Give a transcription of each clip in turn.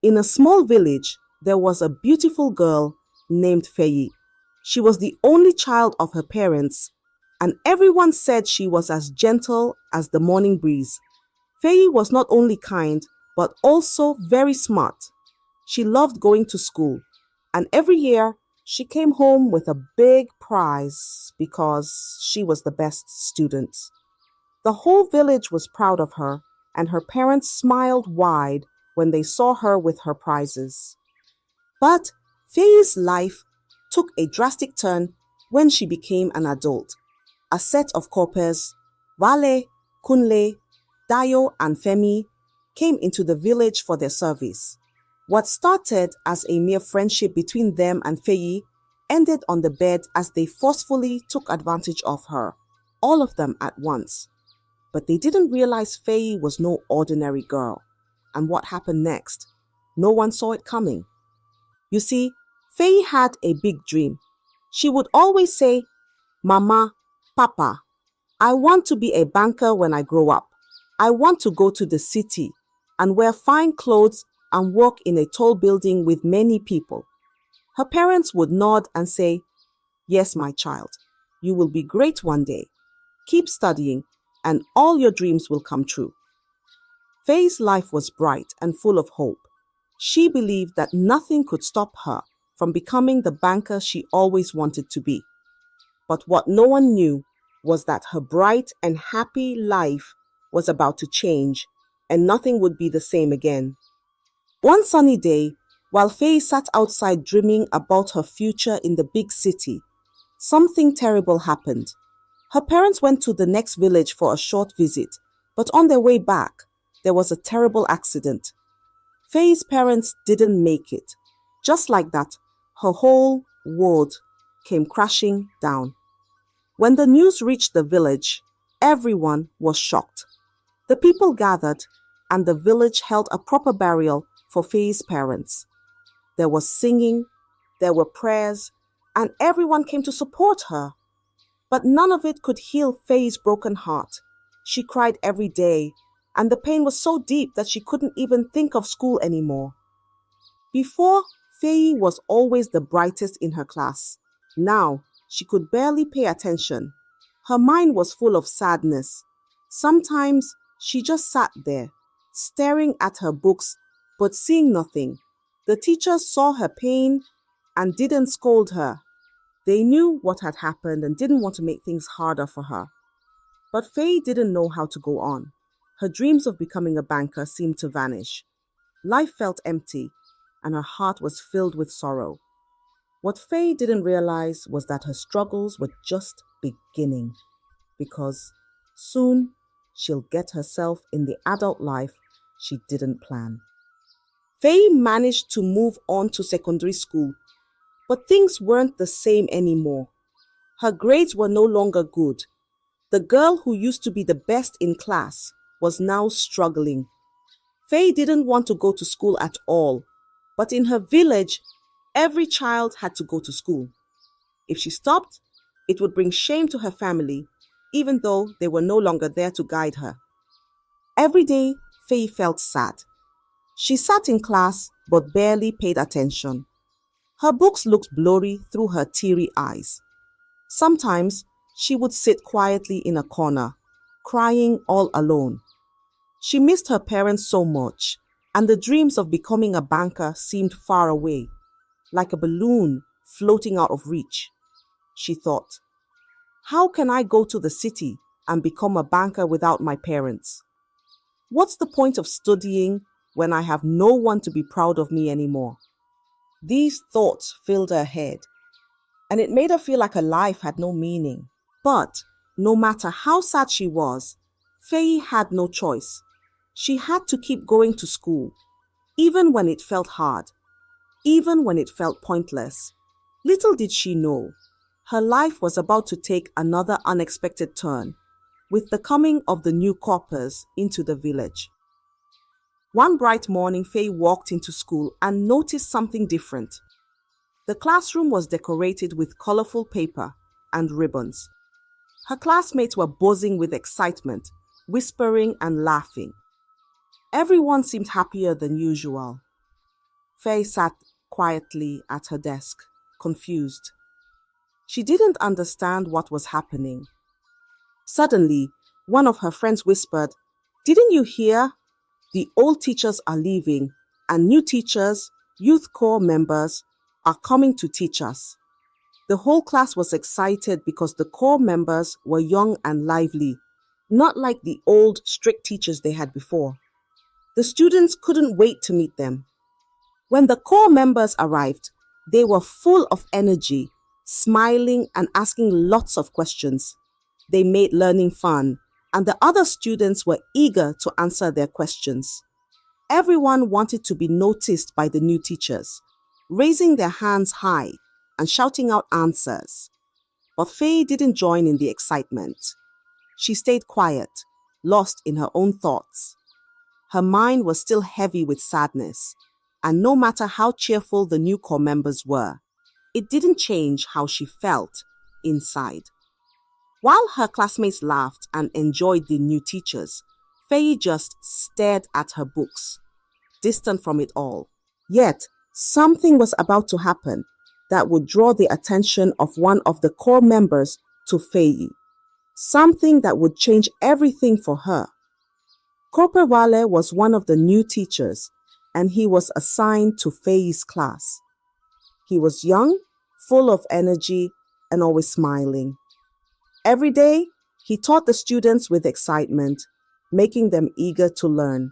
In a small village, there was a beautiful girl named Fei. She was the only child of her parents, and everyone said she was as gentle as the morning breeze. Fei was not only kind, but also very smart. She loved going to school, and every year she came home with a big prize because she was the best student. The whole village was proud of her, and her parents smiled wide when they saw her with her prizes. But Fei's life took a drastic turn when she became an adult. A set of coppers, Wale, Kunle, Dayo, and Femi, came into the village for their service. What started as a mere friendship between them and Fei ended on the bed as they forcefully took advantage of her, all of them at once. But they didn't realize Fei was no ordinary girl. And what happened next? No one saw it coming. You see, Fei had a big dream. She would always say, "Mama, Papa, I want to be a banker when I grow up. I want to go to the city and wear fine clothes and work in a tall building with many people." Her parents would nod and say, "Yes, my child, you will be great one day. Keep studying and all your dreams will come true." Fei's life was bright and full of hope. She believed that nothing could stop her from becoming the banker she always wanted to be. But what no one knew was that her bright and happy life was about to change, and nothing would be the same again. One sunny day, while Fei sat outside dreaming about her future in the big city, something terrible happened. Her parents went to the next village for a short visit, but on their way back, there was a terrible accident. Fei's parents didn't make it. Just like that, her whole world came crashing down. When the news reached the village, everyone was shocked. The people gathered, and the village held a proper burial for Fei's parents. There was singing, there were prayers, and everyone came to support her. But none of it could heal Fei's broken heart. She cried every day, and the pain was so deep that she couldn't even think of school anymore. Before, Fei was always the brightest in her class. Now, she could barely pay attention. Her mind was full of sadness. Sometimes, she just sat there, staring at her books, but seeing nothing. The teachers saw her pain and didn't scold her. They knew what had happened and didn't want to make things harder for her. But Fei didn't know how to go on. Her dreams of becoming a banker seemed to vanish. Life felt empty, and her heart was filled with sorrow. What Fei didn't realize was that her struggles were just beginning, because soon she'll get herself in the adult life she didn't plan. Fei managed to move on to secondary school, but things weren't the same anymore. Her grades were no longer good. The girl who used to be the best in class was now struggling. Fei didn't want to go to school at all, but in her village, every child had to go to school. If she stopped, it would bring shame to her family, even though they were no longer there to guide her. Every day, Fei felt sad. She sat in class but barely paid attention. Her books looked blurry through her teary eyes. Sometimes, she would sit quietly in a corner, crying all alone. She missed her parents so much, and the dreams of becoming a banker seemed far away, like a balloon floating out of reach. She thought, "How can I go to the city and become a banker without my parents? What's the point of studying when I have no one to be proud of me anymore?" These thoughts filled her head, and it made her feel like her life had no meaning. But no matter how sad she was, Fei had no choice. She had to keep going to school, even when it felt hard, even when it felt pointless. Little did she know, her life was about to take another unexpected turn with the coming of the new coppers into the village. One bright morning, Fei walked into school and noticed something different. The classroom was decorated with colorful paper and ribbons. Her classmates were buzzing with excitement, whispering and laughing. Everyone seemed happier than usual. Faye sat quietly at her desk, confused. She didn't understand what was happening. Suddenly, one of her friends whispered, "Didn't you hear? The old teachers are leaving, and new teachers, youth corps members, are coming to teach us." The whole class was excited because the corps members were young and lively, not like the old, strict teachers they had before. The students couldn't wait to meet them. When the corps members arrived, they were full of energy, smiling and asking lots of questions. They made learning fun, and the other students were eager to answer their questions. Everyone wanted to be noticed by the new teachers, raising their hands high and shouting out answers. But Faye didn't join in the excitement. She stayed quiet, lost in her own thoughts. Her mind was still heavy with sadness, and no matter how cheerful the new corps members were, it didn't change how she felt inside. While her classmates laughed and enjoyed the new teachers, Faye just stared at her books, distant from it all. Yet, something was about to happen that would draw the attention of one of the corps members to Faye. Something that would change everything for her. Corporal Wale was one of the new teachers, and he was assigned to Faye's class. He was young, full of energy, and always smiling. Every day, he taught the students with excitement, making them eager to learn.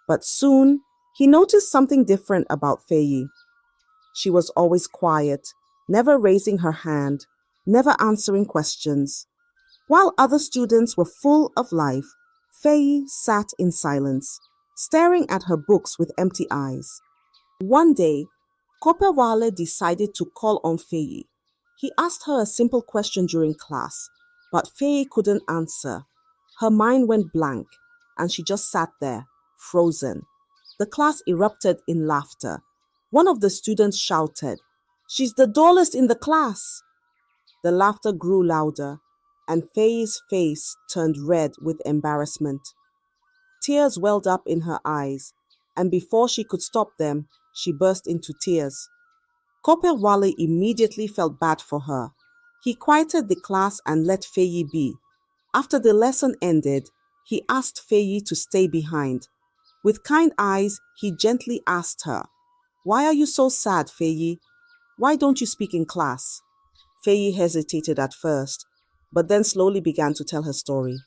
But soon, he noticed something different about Faye. She was always quiet, never raising her hand, never answering questions. While other students were full of life, Faye sat in silence, staring at her books with empty eyes. One day, Corporal Wale decided to call on Faye. He asked her a simple question during class, but Faye couldn't answer. Her mind went blank, and she just sat there, frozen. The class erupted in laughter. One of the students shouted, "She's the dullest in the class!" The laughter grew louder, and Faye's face turned red with embarrassment. Tears welled up in her eyes, and before she could stop them, she burst into tears. Corporal Wale immediately felt bad for her. He quieted the class and let Faye be. After the lesson ended, he asked Faye to stay behind. With kind eyes, he gently asked her, "Why are you so sad, Faye? Why don't you speak in class?" Faye hesitated at first, but then slowly began to tell her story.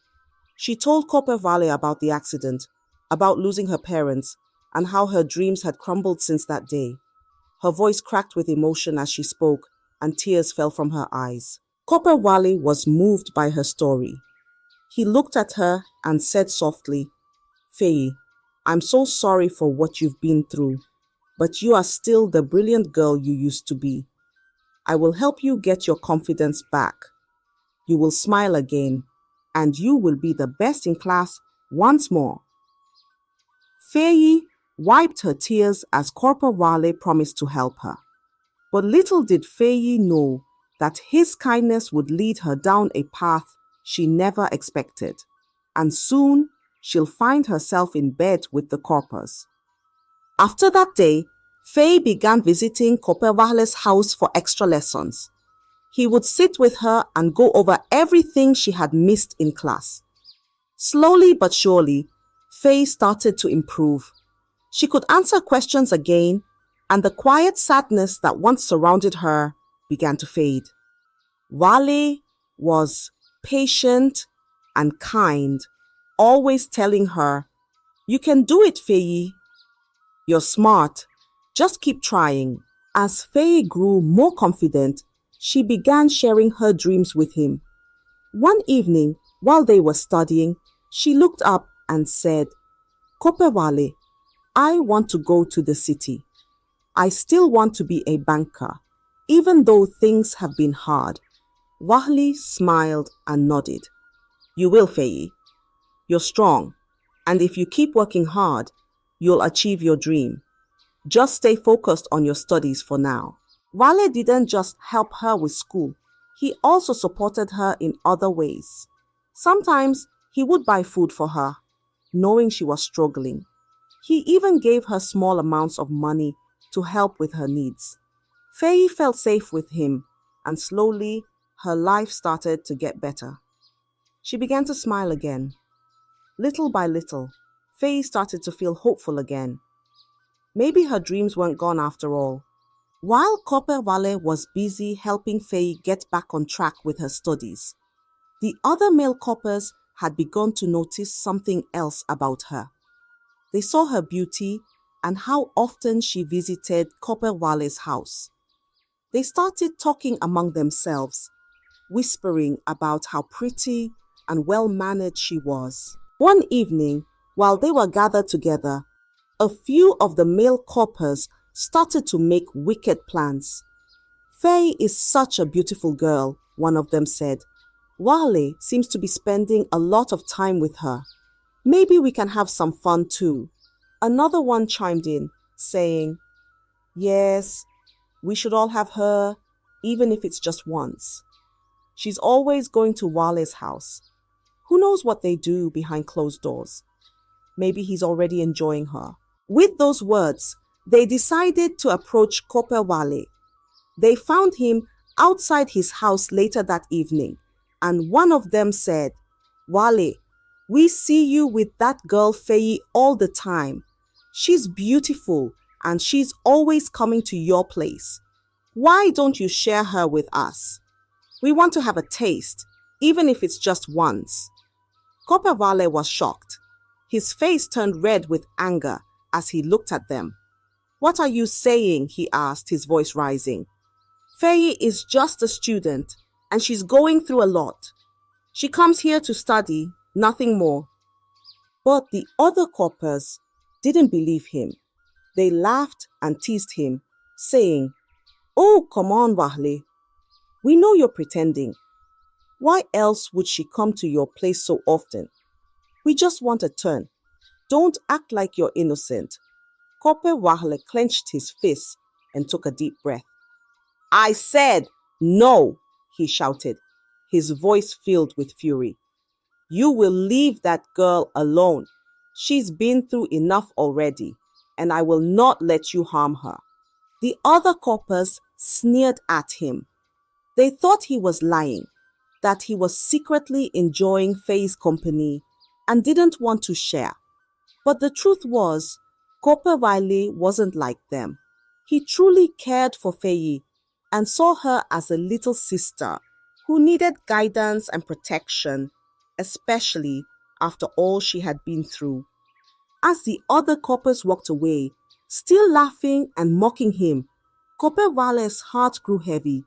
She told Corporal Wale about the accident, about losing her parents, and how her dreams had crumbled since that day. Her voice cracked with emotion as she spoke, and tears fell from her eyes. Corporal Wale was moved by her story. He looked at her and said softly, "Faye, I'm so sorry for what you've been through, but you are still the brilliant girl you used to be. I will help you get your confidence back. You will smile again, and you will be the best in class once more." Faye wiped her tears as Corporal Wale promised to help her. But little did Faye know that his kindness would lead her down a path she never expected, and soon she'll find herself in bed with the corpers. After that day, Faye began visiting Corporal Wale's house for extra lessons. He would sit with her and go over everything she had missed in class. Slowly but surely, Faye started to improve. She could answer questions again, and the quiet sadness that once surrounded her began to fade. Wale was patient and kind, always telling her, "You can do it, Faye. You're smart. Just keep trying." As Faye grew more confident, she began sharing her dreams with him. One evening, while they were studying, she looked up and said, "Corporal Wale, I want to go to the city. I still want to be a banker, even though things have been hard." Wale smiled and nodded. "You will, Faye. You're strong, and if you keep working hard, you'll achieve your dream. Just stay focused on your studies for now." Wale didn't just help her with school, he also supported her in other ways. Sometimes he would buy food for her, knowing she was struggling. He even gave her small amounts of money to help with her needs. Faye felt safe with him, and slowly her life started to get better. She began to smile again. Little by little, Faye started to feel hopeful again. Maybe her dreams weren't gone after all. While Copper Vale was busy helping Faye get back on track with her studies, the other male coppers had begun to notice something else about her. They saw her beauty and how often she visited Copper Vale's house. They started talking among themselves, whispering about how pretty and well-mannered she was. One evening, while they were gathered together, a few of the male coppers started to make wicked plans. Faye is such a beautiful girl, one of them said. Wale seems to be spending a lot of time with her. Maybe we can have some fun too. Another one chimed in, saying, yes, we should all have her, even if it's just once. She's always going to Wale's house. Who knows what they do behind closed doors? Maybe he's already enjoying her. With those words, they decided to approach Copper Wale. They found him outside his house later that evening, and one of them said, Wale, we see you with that girl Faye all the time. She's beautiful and she's always coming to your place. Why don't you share her with us? We want to have a taste, even if it's just once. Copper Vale was shocked. His face turned red with anger as he looked at them. What are you saying? He asked, his voice rising. Faye is just a student and she's going through a lot. She comes here to study, nothing more. But the other coppers didn't believe him. They laughed and teased him, saying, oh, come on, Wale. We know you're pretending. Why else would she come to your place so often? We just want a turn. Don't act like you're innocent. Copper Wale clenched his fist and took a deep breath. I said no, he shouted, his voice filled with fury. You will leave that girl alone. She's been through enough already, and I will not let you harm her. The other coppers sneered at him. They thought he was lying, that he was secretly enjoying Faye's company and didn't want to share. But the truth was, Copper Wale wasn't like them. He truly cared for Faye and saw her as a little sister who needed guidance and protection, especially after all she had been through. As the other coppers walked away, still laughing and mocking him, Copper Wale's heart grew heavy.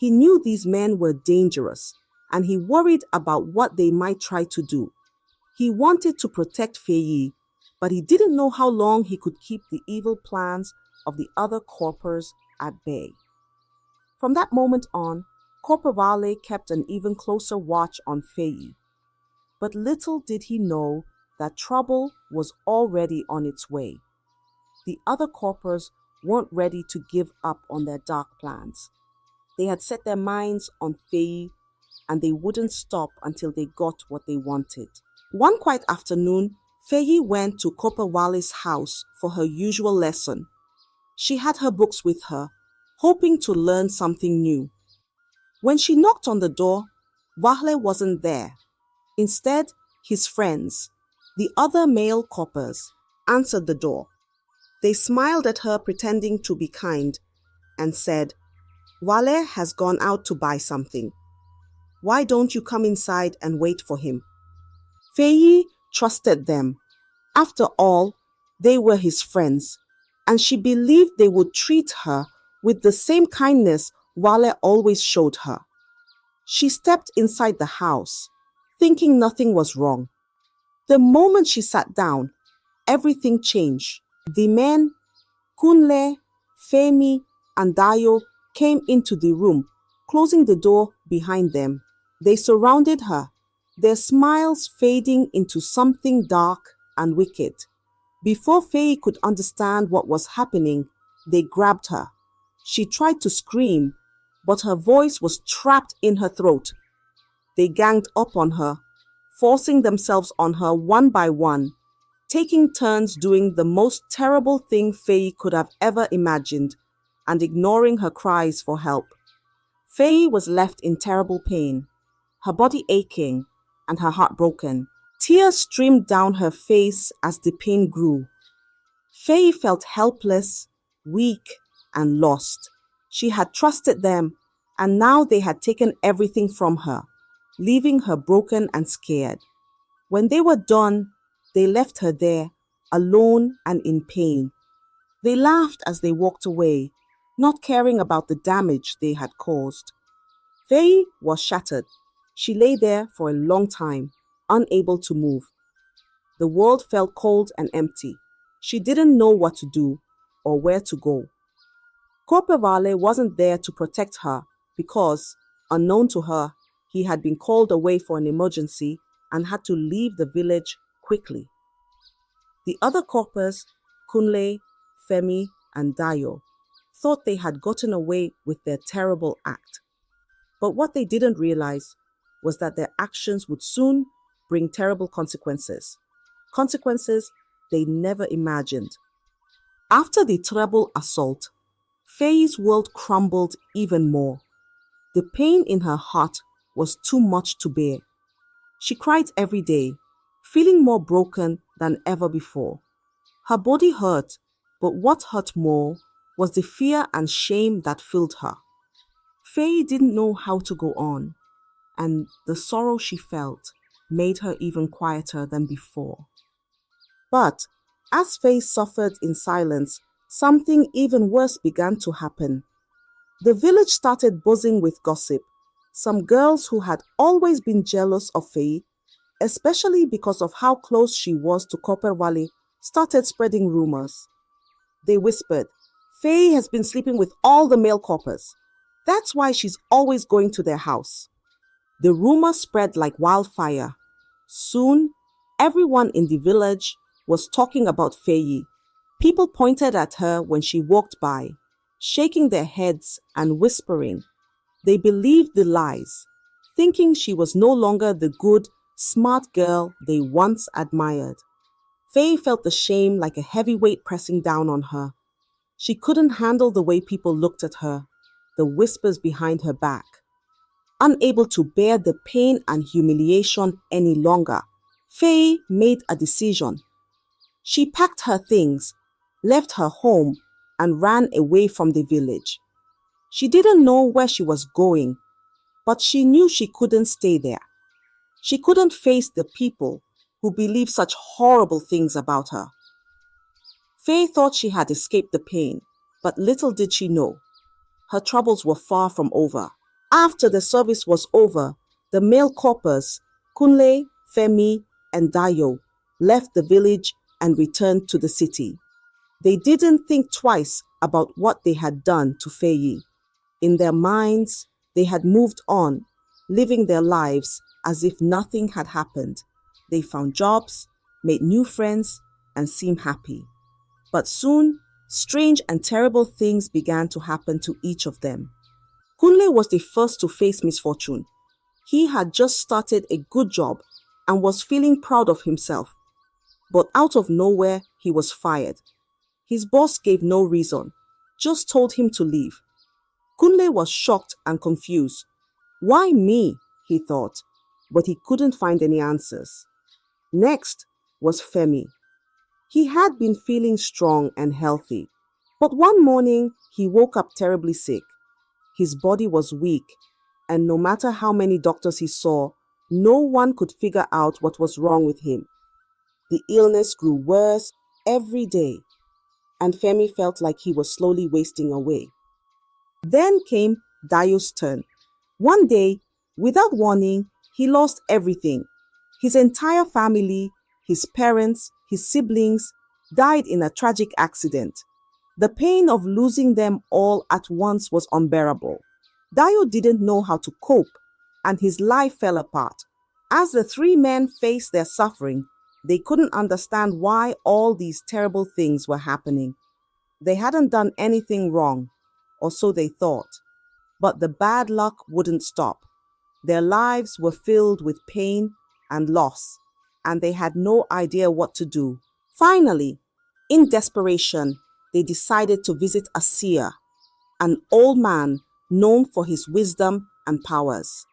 He knew these men were dangerous, and he worried about what they might try to do. He wanted to protect Faye, but he didn't know how long he could keep the evil plans of the other coppers at bay. From that moment on, Copper Wale kept an even closer watch on Faye. But little did he know that trouble was already on its way. The other coppers weren't ready to give up on their dark plans. They had set their minds on Faye, and they wouldn't stop until they got what they wanted. One quiet afternoon, Faye went to Copper Wale's house for her usual lesson. She had her books with her, hoping to learn something new. When she knocked on the door, Wale wasn't there. Instead, his friends, the other male coppers, answered the door. They smiled at her, pretending to be kind, and said, Wale has gone out to buy something. Why don't you come inside and wait for him? Faye trusted them. After all, they were his friends, and she believed they would treat her with the same kindness Wale always showed her. She stepped inside the house, thinking nothing was wrong. The moment she sat down, everything changed. The men, Kunle, Femi, and Dayo, came into the room, closing the door behind them. They surrounded her, their smiles fading into something dark and wicked. Before Faye could understand what was happening, they grabbed her. She tried to scream, but her voice was trapped in her throat. They ganged up on her, forcing themselves on her one by one, taking turns doing the most terrible thing Faye could have ever imagined and ignoring her cries for help. Faye was left in terrible pain, her body aching and her heart broken. Tears streamed down her face as the pain grew. Faye felt helpless, weak, and lost. She had trusted them, and now they had taken everything from her, leaving her broken and scared. When they were done, they left her there, alone and in pain. They laughed as they walked away, not caring about the damage they had caused. Faye was shattered. She lay there for a long time, unable to move. The world felt cold and empty. She didn't know what to do or where to go. Corporal Vale wasn't there to protect her because, unknown to her, he had been called away for an emergency and had to leave the village quickly. The other corpers, Kunle, Femi, and Dayo, thought they had gotten away with their terrible act. But what they didn't realize was that their actions would soon bring terrible consequences. Consequences they never imagined. After the terrible assault, Faye's world crumbled even more. The pain in her heart was too much to bear. She cried every day, feeling more broken than ever before. Her body hurt, but what hurt more was the fear and shame that filled her. Faye didn't know how to go on, and the sorrow she felt made her even quieter than before. But as Faye suffered in silence, something even worse began to happen. The village started buzzing with gossip. Some girls who had always been jealous of Faye, especially because of how close she was to Copper Wale, started spreading rumors. They whispered, "Faye has been sleeping with all the male coppers. That's why she's always going to their house." The rumor spread like wildfire. Soon, everyone in the village was talking about Faye. People pointed at her when she walked by, shaking their heads and whispering. They believed the lies, thinking she was no longer the good, smart girl they once admired. Faye felt the shame like a heavy weight pressing down on her. She couldn't handle the way people looked at her, the whispers behind her back. Unable to bear the pain and humiliation any longer, Faye made a decision. She packed her things, left her home, and ran away from the village. She didn't know where she was going, but she knew she couldn't stay there. She couldn't face the people who believed such horrible things about her. Faye thought she had escaped the pain, but little did she know. Her troubles were far from over. After the service was over, the male coppers, Kunle, Femi, and Dayo, left the village and returned to the city. They didn't think twice about what they had done to Faye. In their minds, they had moved on, living their lives as if nothing had happened. They found jobs, made new friends, and seemed happy. But soon, strange and terrible things began to happen to each of them. Kunle was the first to face misfortune. He had just started a good job and was feeling proud of himself. But out of nowhere, he was fired. His boss gave no reason, just told him to leave. Kunle was shocked and confused. Why me? He thought, but he couldn't find any answers. Next was Femi. He had been feeling strong and healthy, but one morning he woke up terribly sick. His body was weak, and no matter how many doctors he saw, no one could figure out what was wrong with him. The illness grew worse every day, and Femi felt like he was slowly wasting away. Then came Dayo's turn. One day, without warning, he lost everything. His entire family, his parents, his siblings, died in a tragic accident. The pain of losing them all at once was unbearable. Dayo didn't know how to cope, and his life fell apart. As the three men faced their suffering, they couldn't understand why all these terrible things were happening. They hadn't done anything wrong, or so they thought. But the bad luck wouldn't stop. Their lives were filled with pain and loss, and they had no idea what to do. Finally, in desperation, they decided to visit a seer, an old man known for his wisdom and powers.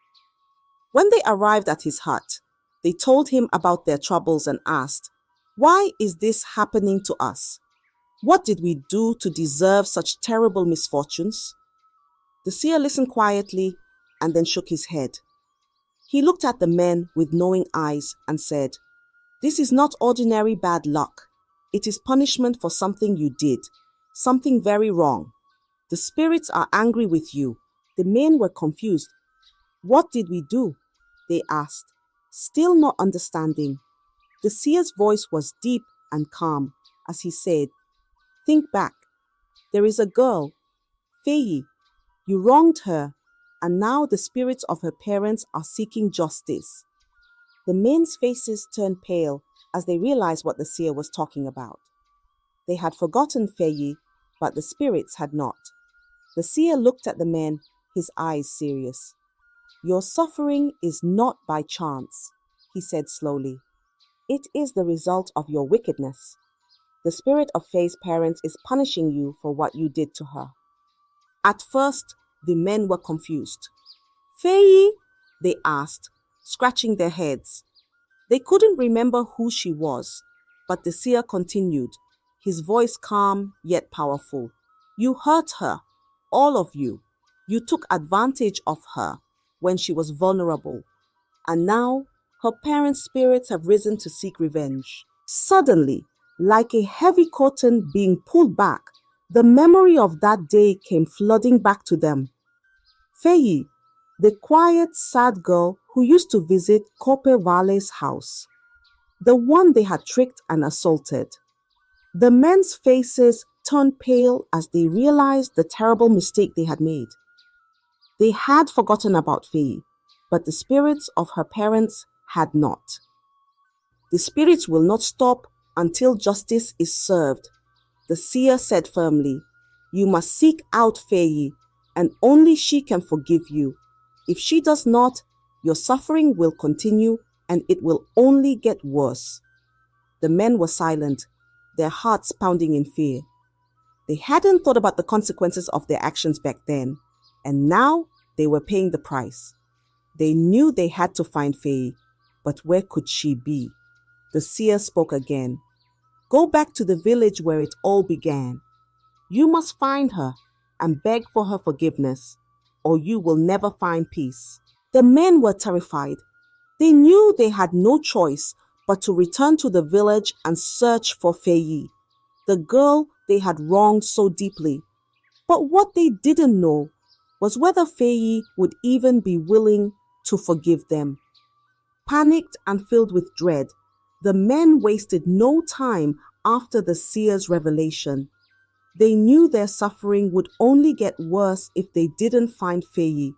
When they arrived at his hut, they told him about their troubles and asked, "Why is this happening to us? What did we do to deserve such terrible misfortunes?" The seer listened quietly and then shook his head. He looked at the men with knowing eyes and said, "This is not ordinary bad luck. It is punishment for something you did, something very wrong. The spirits are angry with you." The men were confused. "What did we do?" they asked, still not understanding. The seer's voice was deep and calm as he said, "Think back. There is a girl, Faye. You wronged her, and now the spirits of her parents are seeking justice." The men's faces turned pale as they realized what the seer was talking about. They had forgotten Faye, but the spirits had not. The seer looked at the men, his eyes serious. "Your suffering is not by chance," he said slowly. "It is the result of your wickedness. The spirit of Faye's parents is punishing you for what you did to her." At first, the men were confused. "Faye?" they asked, scratching their heads. They couldn't remember who she was, but the seer continued, his voice calm yet powerful. "You hurt her, all of you. You took advantage of her when she was vulnerable, and now her parents' spirits have risen to seek revenge." Suddenly, like a heavy curtain being pulled back, the memory of that day came flooding back to them. Faye, the quiet, sad girl who used to visit Corpe Vale's house, the one they had tricked and assaulted. The men's faces turned pale as they realized the terrible mistake they had made. They had forgotten about Faye, but the spirits of her parents had not. "The spirits will not stop until justice is served," the seer said firmly. "You must seek out Faye, and only she can forgive you. If she does not, your suffering will continue and it will only get worse." The men were silent, their hearts pounding in fear. They hadn't thought about the consequences of their actions back then, and now they were paying the price. They knew they had to find Faye, but where could she be? The seer spoke again. "Go back to the village where it all began. You must find her and beg for her forgiveness, or you will never find peace." The men were terrified. They knew they had no choice but to return to the village and search for Faye, the girl they had wronged so deeply. But what they didn't know was whether Faye would even be willing to forgive them. Panicked and filled with dread, the men wasted no time after the seer's revelation. They knew their suffering would only get worse if they didn't find Faye.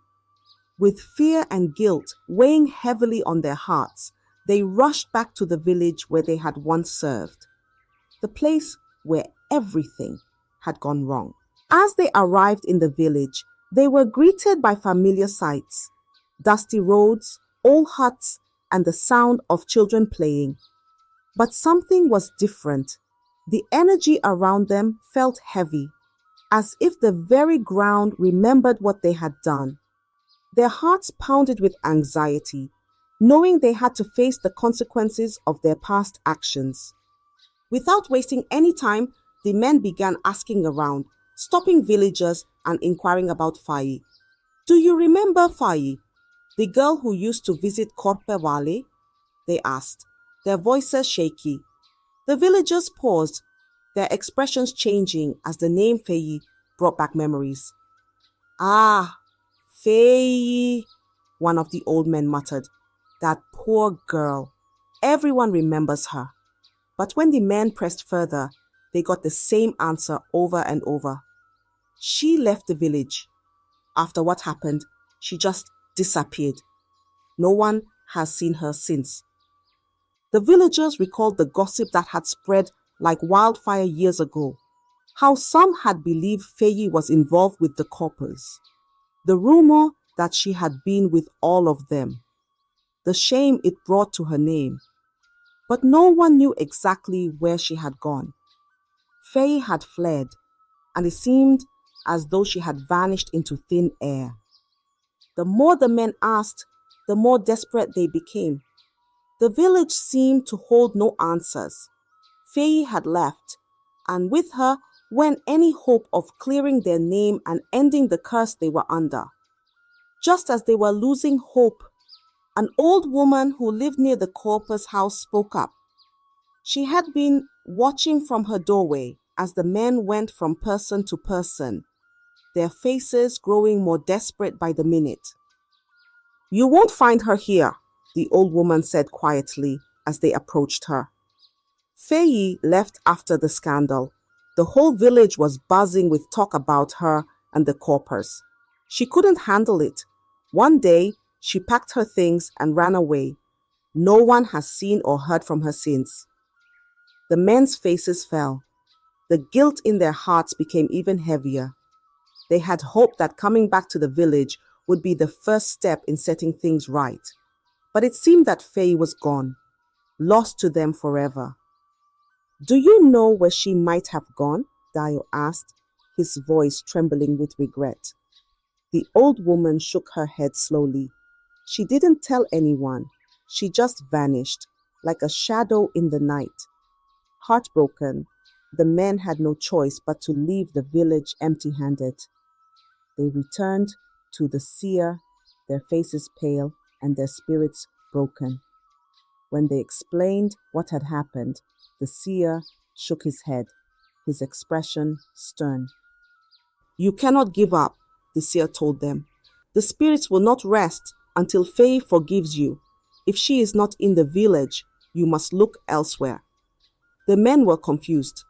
With fear and guilt weighing heavily on their hearts, they rushed back to the village where they had once served, the place where everything had gone wrong. As they arrived in the village, they were greeted by familiar sights: dusty roads, old huts, and the sound of children playing. But something was different. The energy around them felt heavy, as if the very ground remembered what they had done. Their hearts pounded with anxiety, knowing they had to face the consequences of their past actions. Without wasting any time, the men began asking around, stopping villagers and inquiring about Faye. "Do you remember Faye, the girl who used to visit Corpe Vale?" they asked, their voices shaky. The villagers paused, their expressions changing as the name Faye brought back memories. "Ah, Faye," one of the old men muttered. "That poor girl. Everyone remembers her." But when the men pressed further, they got the same answer over and over. "She left the village. After what happened, she just disappeared. No one has seen her since." The villagers recalled the gossip that had spread like wildfire years ago, how some had believed Faye was involved with the Corpers, the rumor that she had been with all of them, the shame it brought to her name. but no one knew exactly where she had gone. Faye had fled, and it seemed as though she had vanished into thin air. The more the men asked, the more desperate they became. The village seemed to hold no answers. Faye had left, and with her went any hope of clearing their name and ending the curse they were under. Just as they were losing hope, an old woman who lived near the Corpus house spoke up. She had been watching from her doorway as the men went from person to person, their faces growing more desperate by the minute. "You won't find her here," the old woman said quietly as they approached her. Faye left after the scandal. The whole village was buzzing with talk about her and the Corpers. She couldn't handle it. One day, she packed her things and ran away. No one has seen or heard from her since. The men's faces fell. The guilt in their hearts became even heavier. They had hoped that coming back to the village would be the first step in setting things right. But it seemed that Faye was gone, lost to them forever. "Do you know where she might have gone?" Dio asked, his voice trembling with regret. The old woman shook her head slowly. She didn't tell anyone. She just vanished, like a shadow in the night. Heartbroken, the men had no choice but to leave the village empty-handed. They returned to the seer, their faces pale and their spirits broken. When they explained what had happened, the seer shook his head, his expression stern. "You cannot give up," the seer told them. "The spirits will not rest until Faye forgives you. If she is not in the village, you must look elsewhere." The men were confused.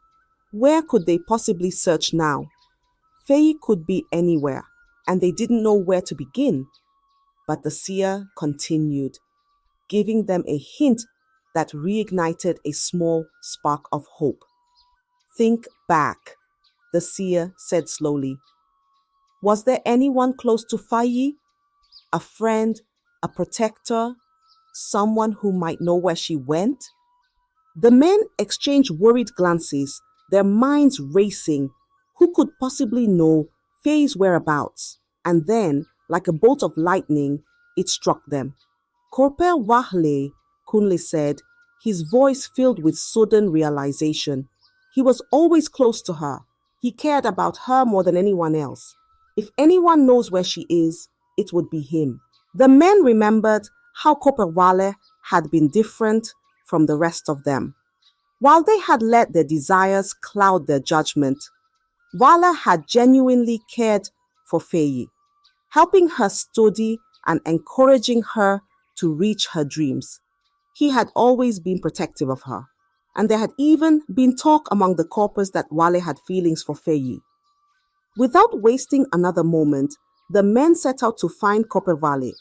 Where could they possibly search now? Faye could be anywhere, and they didn't know where to begin. But the seer continued, giving them a hint that reignited a small spark of hope. "Think back," the seer said slowly. "Was there anyone close to Faye? A friend, a protector, someone who might know where she went?" The men exchanged worried glances, their minds racing. Who could possibly know Faye's whereabouts? And then, like a bolt of lightning, it struck them. "Corporal Wahle," Kunle said, his voice filled with sudden realization. He was always close to her. He cared about her more than anyone else. If anyone knows where she is, it would be him. The men remembered how Corporal Wahle had been different from the rest of them. While they had let their desires cloud their judgment, Wahle had genuinely cared for Faye, helping her study and encouraging her to reach her dreams. He had always been protective of her, and there had even been talk among the corpers that Wahle had feelings for Faye. Without wasting another moment, the men set out to find Corporal Wahle,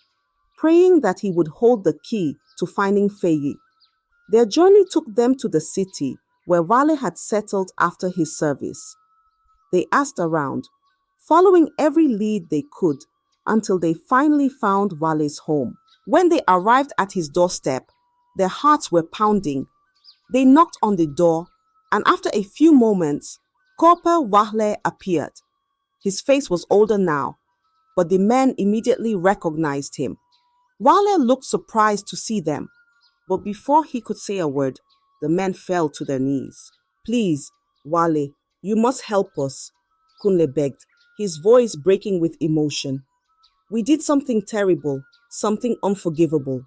praying that he would hold the key to finding Faye. Their journey took them to the city where Wahle had settled after his service. They asked around, following every lead they could until they finally found Wale's home. When they arrived at his doorstep, their hearts were pounding. They knocked on the door, and after a few moments, Corporal Wahle appeared. His face was older now, but the men immediately recognized him. Wahle looked surprised to see them, but before he could say a word, the men fell to their knees. "Please, Wahle, you must help us," Kunle begged, his voice breaking with emotion. "We did something terrible, something unforgivable.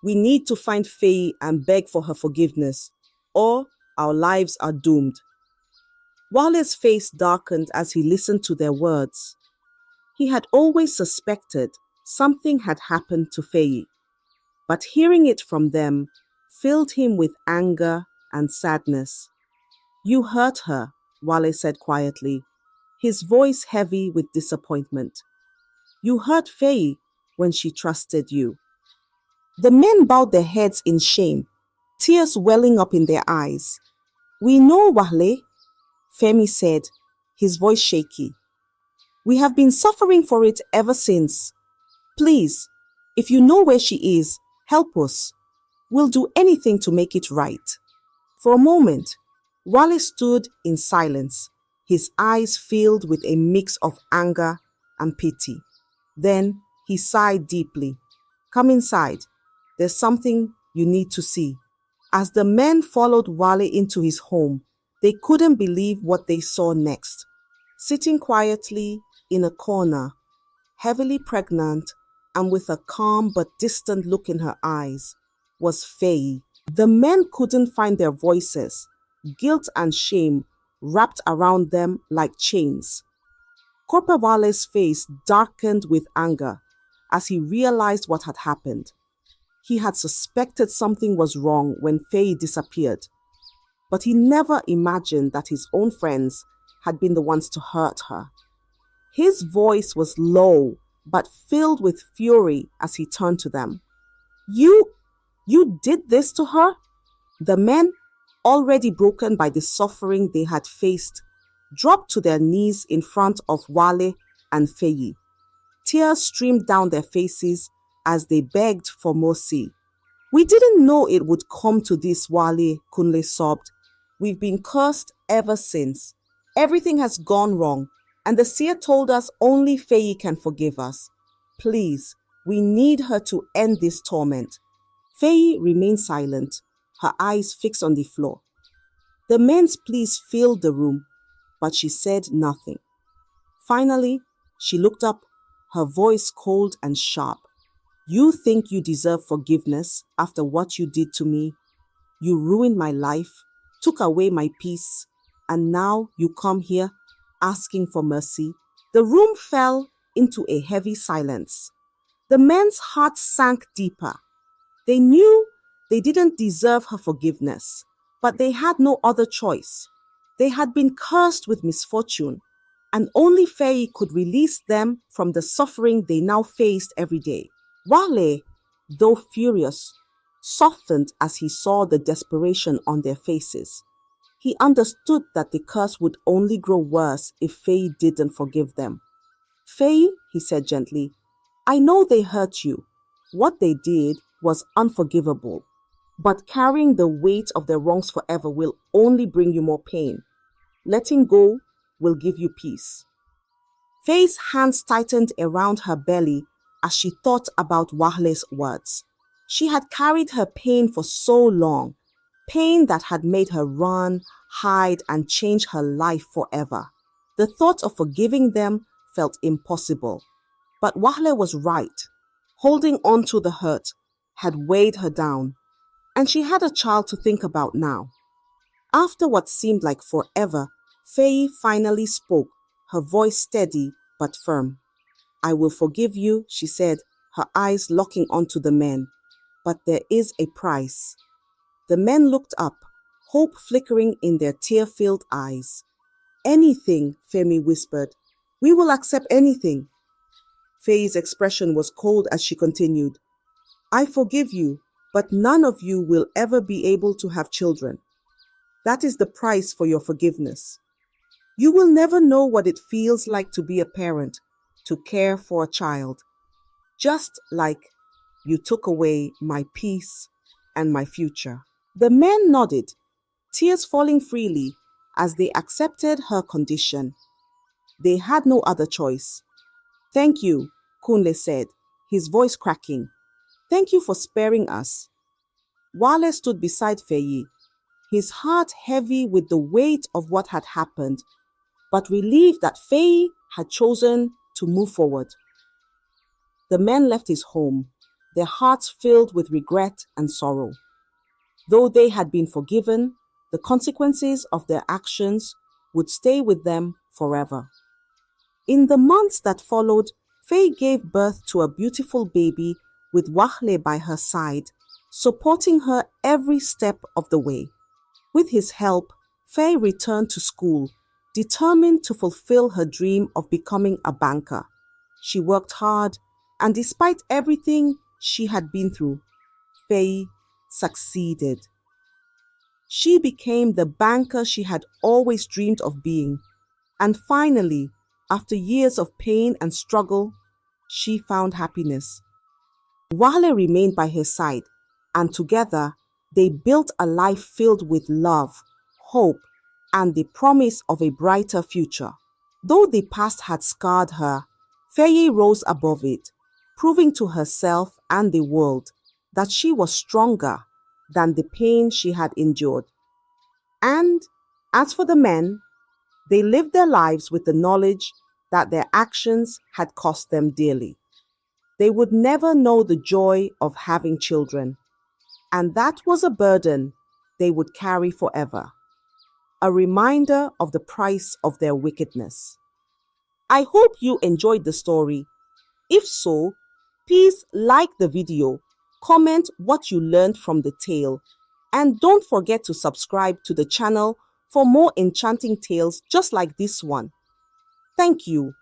We need to find Faye and beg for her forgiveness, or our lives are doomed." Wale's face darkened as he listened to their words. He had always suspected something had happened to Faye, but hearing it from them filled him with anger and sadness. "You hurt her," Wahle said quietly, his voice heavy with disappointment. "You hurt Faye when she trusted you." The men bowed their heads in shame, tears welling up in their eyes. "We know, Wahle," Femi said, his voice shaky. "We have been suffering for it ever since. Please, if you know where she is, help us." We'll do anything to make it right." For a moment, Wale stood in silence, his eyes filled with a mix of anger and pity. Then he sighed deeply. "Come inside. There's something you need to see." As the men followed Wale into his home, they couldn't believe what they saw next. Sitting quietly in a corner, heavily pregnant and with a calm but distant look in her eyes, was Faye. The men couldn't find their voices. Guilt and shame wrapped around them like chains. Corporal Wale's face darkened with anger as he realized what had happened. He had suspected something was wrong when Faye disappeared, but he never imagined that his own friends had been the ones to hurt her. His voice was low but filled with fury as he turned to them. You did this to her?" The men, already broken by the suffering they had faced, dropped to their knees in front of Wale and Faye. Tears streamed down their faces as they begged for mercy. "We didn't know it would come to this," Wale Kunle sobbed. "We've been cursed ever since. Everything has gone wrong, and the seer told us only Faye can forgive us. Please, we need her to end this torment." Faye remained silent, her eyes fixed on the floor. The men's pleas filled the room, but she said nothing. Finally, she looked up, her voice cold and sharp. "You think you deserve forgiveness after what you did to me? You ruined my life, took away my peace, and now you come here asking for mercy?" The room fell into a heavy silence. The men's hearts sank deeper. They knew they didn't deserve her forgiveness, but they had no other choice. They had been cursed with misfortune, and only Faye could release them from the suffering they now faced every day. Wale, though furious, softened as he saw the desperation on their faces. He understood that the curse would only grow worse if Faye didn't forgive them. "Faye," he said gently, "I know they hurt you. What they did was unforgivable. But carrying the weight of their wrongs forever will only bring you more pain. Letting go will give you peace." Faye's hands tightened around her belly as she thought about Wahle's words. She had carried her pain for so long, pain that had made her run, hide, and change her life forever. The thought of forgiving them felt impossible. But Wahle was right. Holding on to the hurt had weighed her down, and she had a child to think about now. After what seemed like forever, Faye finally spoke, her voice steady but firm. "I will forgive you," she said, her eyes locking onto the men. "But there is a price." The men looked up, hope flickering in their tear-filled eyes. "Anything," Femi whispered. "We will accept anything." Faye's expression was cold as she continued. "I forgive you, but none of you will ever be able to have children. That is the price for your forgiveness. You will never know what it feels like to be a parent, to care for a child. Just like you took away my peace and my future." The men nodded, tears falling freely as they accepted her condition. They had no other choice. "Thank you," Kunle said, his voice cracking. "Thank you for sparing us." Wale stood beside Faye, his heart heavy with the weight of what had happened, but relieved that Faye had chosen to move forward. The men left his home, their hearts filled with regret and sorrow. Though they had been forgiven, the consequences of their actions would stay with them forever. In the months that followed, Faye gave birth to a beautiful baby with Wahle by her side, supporting her every step of the way. With his help, Faye returned to school, determined to fulfill her dream of becoming a banker. She worked hard, and despite everything she had been through, Faye succeeded. She became the banker she had always dreamed of being, and finally, after years of pain and struggle, she found happiness. Wahle remained by her side, and together they built a life filled with love, hope, and the promise of a brighter future. Though the past had scarred her, Faye rose above it, proving to herself and the world that she was stronger than the pain she had endured. And as for the men, they lived their lives with the knowledge that their actions had cost them dearly. They would never know the joy of having children, and that was a burden they would carry forever, a reminder of the price of their wickedness. I hope you enjoyed the story. If so, please like the video, comment what you learned from the tale, and don't forget to subscribe to the channel for more enchanting tales just like this one. Thank you.